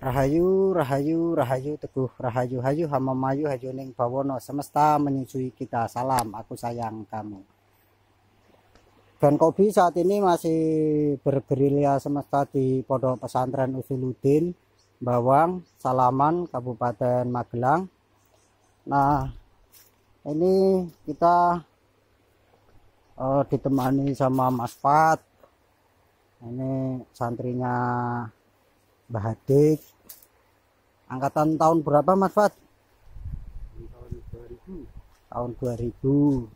Rahayu, rahayu, rahayu, teguh, rahayu, hayu, hamamayu, hajuning bawono, semesta menyusui kita. Salam, aku sayang kamu. Dan Kobi saat ini masih bergerilya semesta di Pondok Pesantren Usuluddin, Bawang, Salaman, Kabupaten Magelang. Nah, ini kita ditemani sama Mas Fat. Ini santrinya Mbah Hadik. Angkatan tahun berapa Mas Fat? Tahun 2000. Tahun 2000.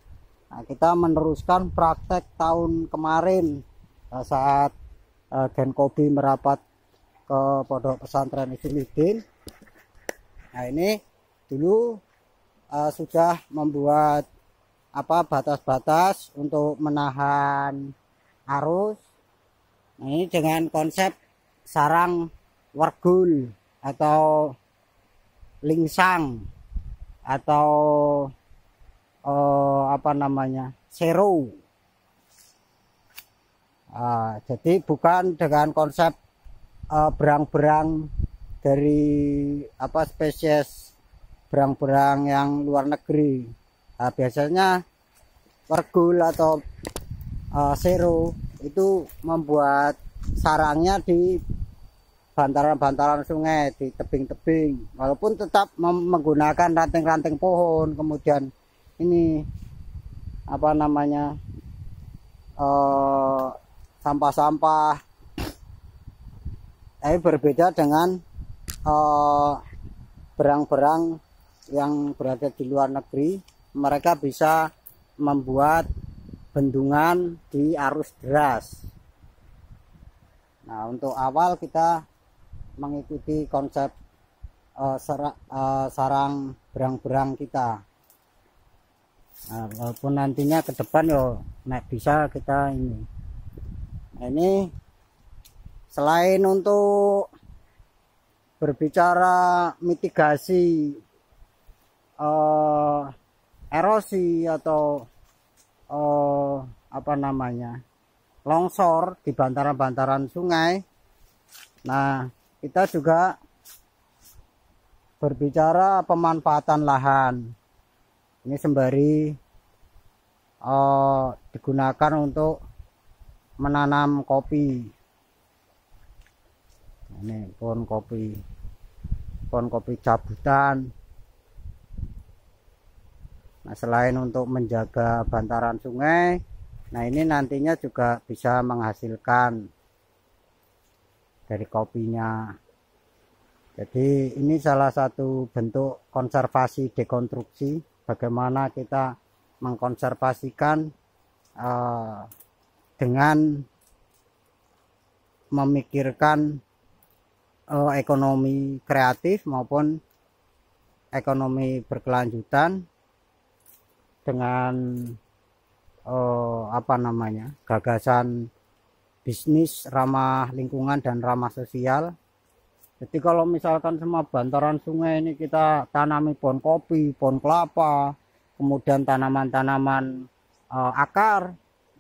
Nah, kita meneruskan praktek tahun kemarin saat Gen Kobi merapat ke Pondok Pesantren Usuluddin. Nah, ini dulu sudah membuat batas-batas untuk menahan arus. Nah, ini dengan konsep sarang wargul atau lingsang atau sero. Jadi bukan dengan konsep berang-berang dari spesies berang-berang yang luar negeri. Biasanya wargul atau sero itu membuat sarangnya di bantaran-bantaran sungai, di tebing-tebing, walaupun tetap menggunakan ranting-ranting pohon. Kemudian ini sampah-sampah. Tapi berbeda dengan berang-berang yang berada di luar negeri. Mereka bisa membuat bendungan di arus deras. Nah, untuk awal kita mengikuti konsep sarang berang-berang kita. Nah, walaupun nantinya ke depan bisa kita ini. Nah, ini selain untuk berbicara mitigasi erosi atau longsor di bantaran-bantaran sungai. Nah, kita juga berbicara pemanfaatan lahan. Ini sembari digunakan untuk menanam kopi. Ini pohon kopi cabutan. Nah, selain untuk menjaga bantaran sungai, nah ini nantinya juga bisa menghasilkan dari kopinya. Jadi ini salah satu bentuk konservasi dekonstruksi, bagaimana kita mengkonservasikan dengan memikirkan ekonomi kreatif maupun ekonomi berkelanjutan dengan gagasan bisnis ramah lingkungan dan ramah sosial. Jadi kalau misalkan semua bantaran sungai ini kita tanami pohon kopi, pohon kelapa, kemudian tanaman-tanaman akar,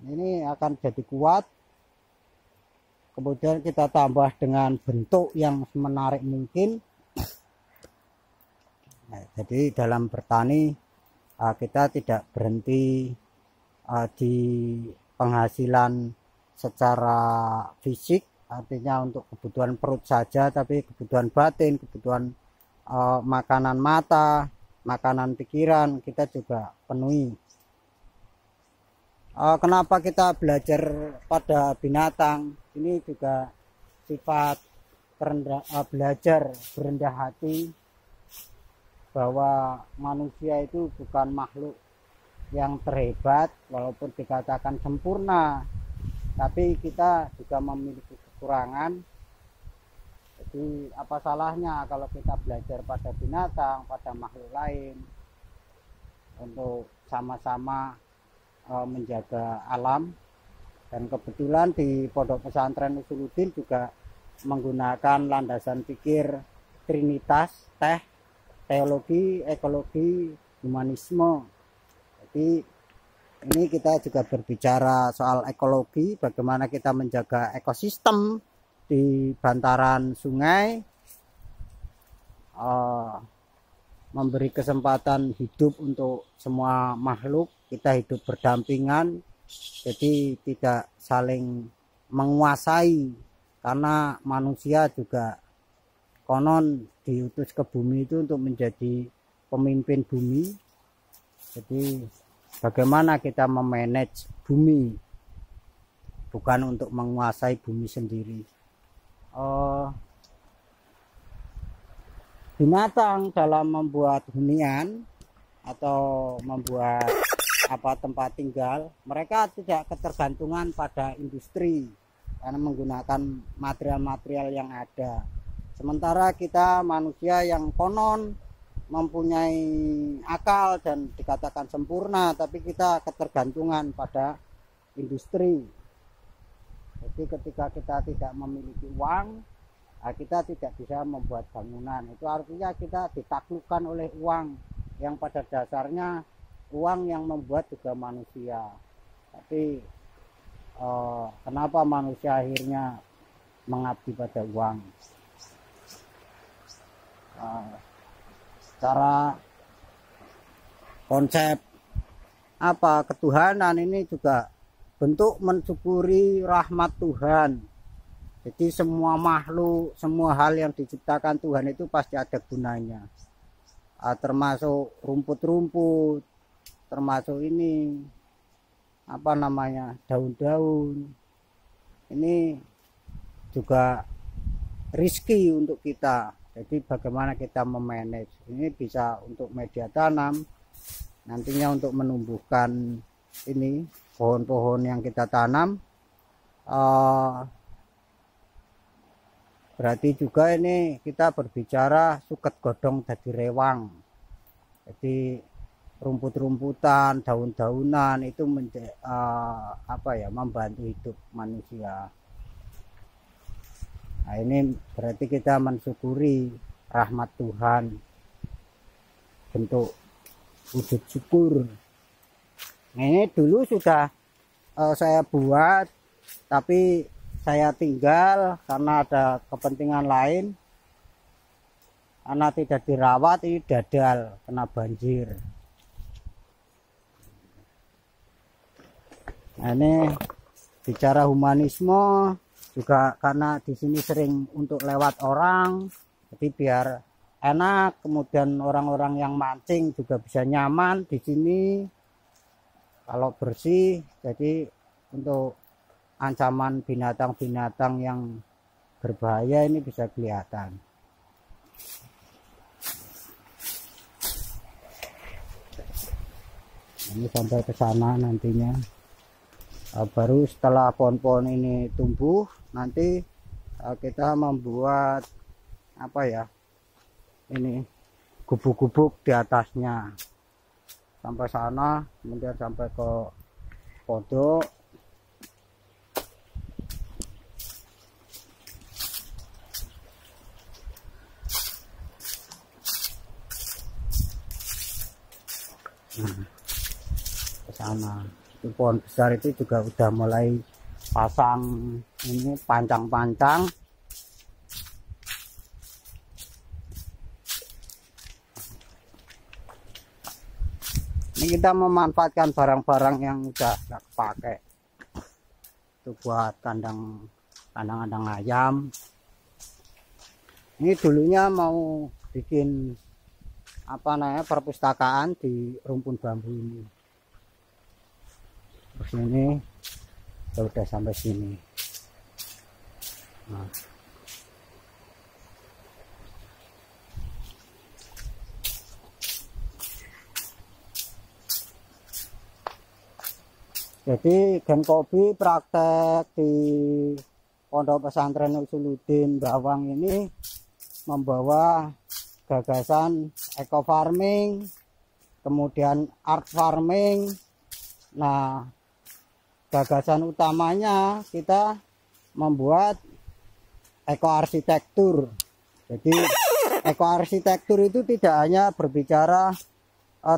ini akan jadi kuat. Kemudian kita tambah dengan bentuk yang menarik mungkin. Nah, jadi dalam bertani kita tidak berhenti di penghasilan secara fisik, artinya untuk kebutuhan perut saja, tapi kebutuhan batin, kebutuhan makanan mata, makanan pikiran kita juga penuhi. Kenapa kita belajar pada binatang? Ini juga sifat belajar berendah hati, bahwa manusia itu bukan makhluk yang terhebat walaupun dikatakan sempurna, tapi kita juga memiliki kekurangan. Jadi apa salahnya kalau kita belajar pada binatang, pada makhluk lain, untuk sama-sama menjaga alam. Dan kebetulan di Pondok Pesantren Usuluddin juga menggunakan landasan pikir Trinitas, teologi, ekologi, humanisme. Jadi ini kita juga berbicara soal ekologi, bagaimana kita menjaga ekosistem di bantaran sungai. eh, memberi kesempatan hidup untuk semua makhluk. Kita hidup berdampingan, jadi tidak saling menguasai, karena manusia juga konon diutus ke bumi itu untuk menjadi pemimpin bumi. Jadi bagaimana kita memanage bumi, bukan untuk menguasai bumi sendiri. Binatang dalam membuat hunian atau membuat tempat tinggal, mereka tidak ketergantungan pada industri karena menggunakan material-material yang ada. Sementara kita manusia yang konon mempunyai akal dan dikatakan sempurna, tapi kita ketergantungan pada industri. Jadi ketika kita tidak memiliki uang, kita tidak bisa membuat bangunan. Itu artinya kita ditaklukkan oleh uang, yang pada dasarnya uang yang membuat juga manusia. Tapi kenapa manusia akhirnya mengabdi pada uang? Secara konsep ketuhanan ini juga bentuk mensyukuri rahmat Tuhan. Jadi semua makhluk, semua hal yang diciptakan Tuhan itu pasti ada gunanya. Termasuk rumput-rumput, termasuk ini daun-daun. Ini juga rizki untuk kita. Jadi bagaimana kita memanage. Ini bisa untuk media tanam, nantinya untuk menumbuhkan ini pohon-pohon yang kita tanam. Berarti juga ini kita berbicara suket godhong dadi rewang. Jadi rumput-rumputan, daun-daunan itu membantu hidup manusia. Nah, ini berarti kita mensyukuri rahmat Tuhan, bentuk wujud syukur. Nah, ini dulu sudah saya buat, tapi saya tinggal karena ada kepentingan lain. Karena tidak dirawat, ini dadal, kena banjir. Nah, ini bicara humanisme juga karena di sini sering untuk lewat orang, jadi biar enak. Kemudian orang-orang yang mancing juga bisa nyaman di sini. Kalau bersih, jadi untuk ancaman binatang-binatang yang berbahaya ini bisa kelihatan. Ini sampai ke sana nantinya. Baru setelah pohon-pohon ini tumbuh, nanti kita membuat ini gubuk-gubuk di atasnya. Sampai sana, kemudian sampai ke pondok. Ke sana. Itu pohon besar itu juga udah mulai pasang ini pancang-pancang. Ini kita memanfaatkan barang-barang yang udah nggak pakai. Itu buat kandang-kandang ayam. Ini dulunya mau bikin perpustakaan di rumpun bambu ini. Terus ini sudah sampai sini. Nah. Jadi Gen Kobi praktek di Pondok Pesantren Usuluddin Bawang ini membawa gagasan eco farming, kemudian art farming. Nah, gagasan utamanya kita membuat ekoarsitektur. Jadi ekoarsitektur itu tidak hanya berbicara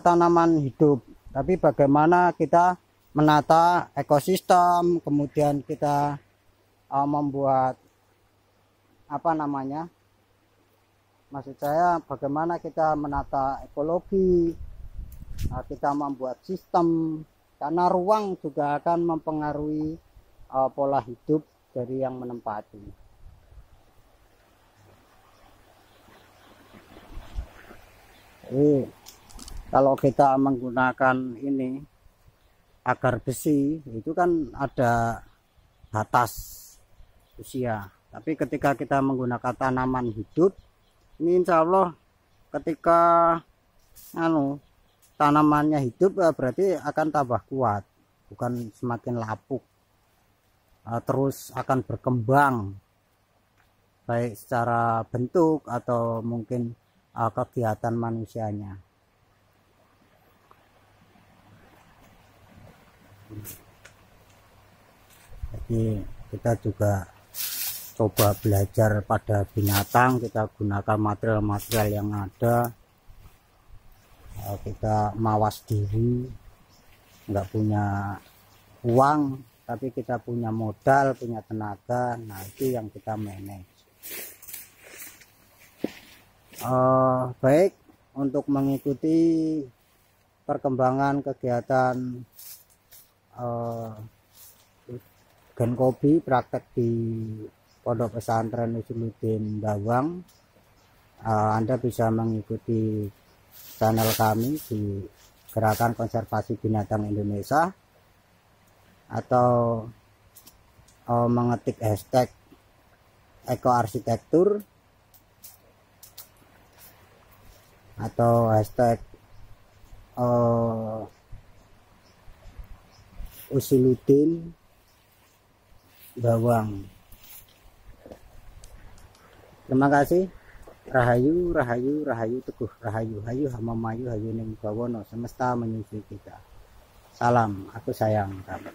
tanaman hidup, tapi bagaimana kita menata ekosistem, kemudian kita membuat Maksud saya bagaimana kita menata ekologi, kita membuat sistem, karena ruang juga akan mempengaruhi pola hidup dari yang menempati. Jadi kalau kita menggunakan ini pagar besi itu kan ada batas usia, tapi ketika kita menggunakan tanaman hidup ini insya Allah ketika tanamannya hidup berarti akan tambah kuat, bukan semakin lapuk, terus akan berkembang baik secara bentuk atau mungkin kegiatan manusianya. Jadi kita juga coba belajar pada binatang, kita gunakan material-material yang ada, kita mawas diri, nggak punya uang tapi kita punya modal, punya tenaga, nah itu yang kita manage. Baik, untuk mengikuti perkembangan kegiatan Genkobi praktek di Pondok Pesantren Usuluddin Bawang, Anda bisa mengikuti channel kami di Gerakan Konservasi Binatang Indonesia atau mengetik hashtag ekoarsitektur atau hashtag Usuluddin Bawang. Terima kasih. Rahayu, rahayu, rahayu, teguh, rahayu, hayu, hamamayu, hayu ning bawono, semesta menyusui kita. Salam, aku sayang kamu.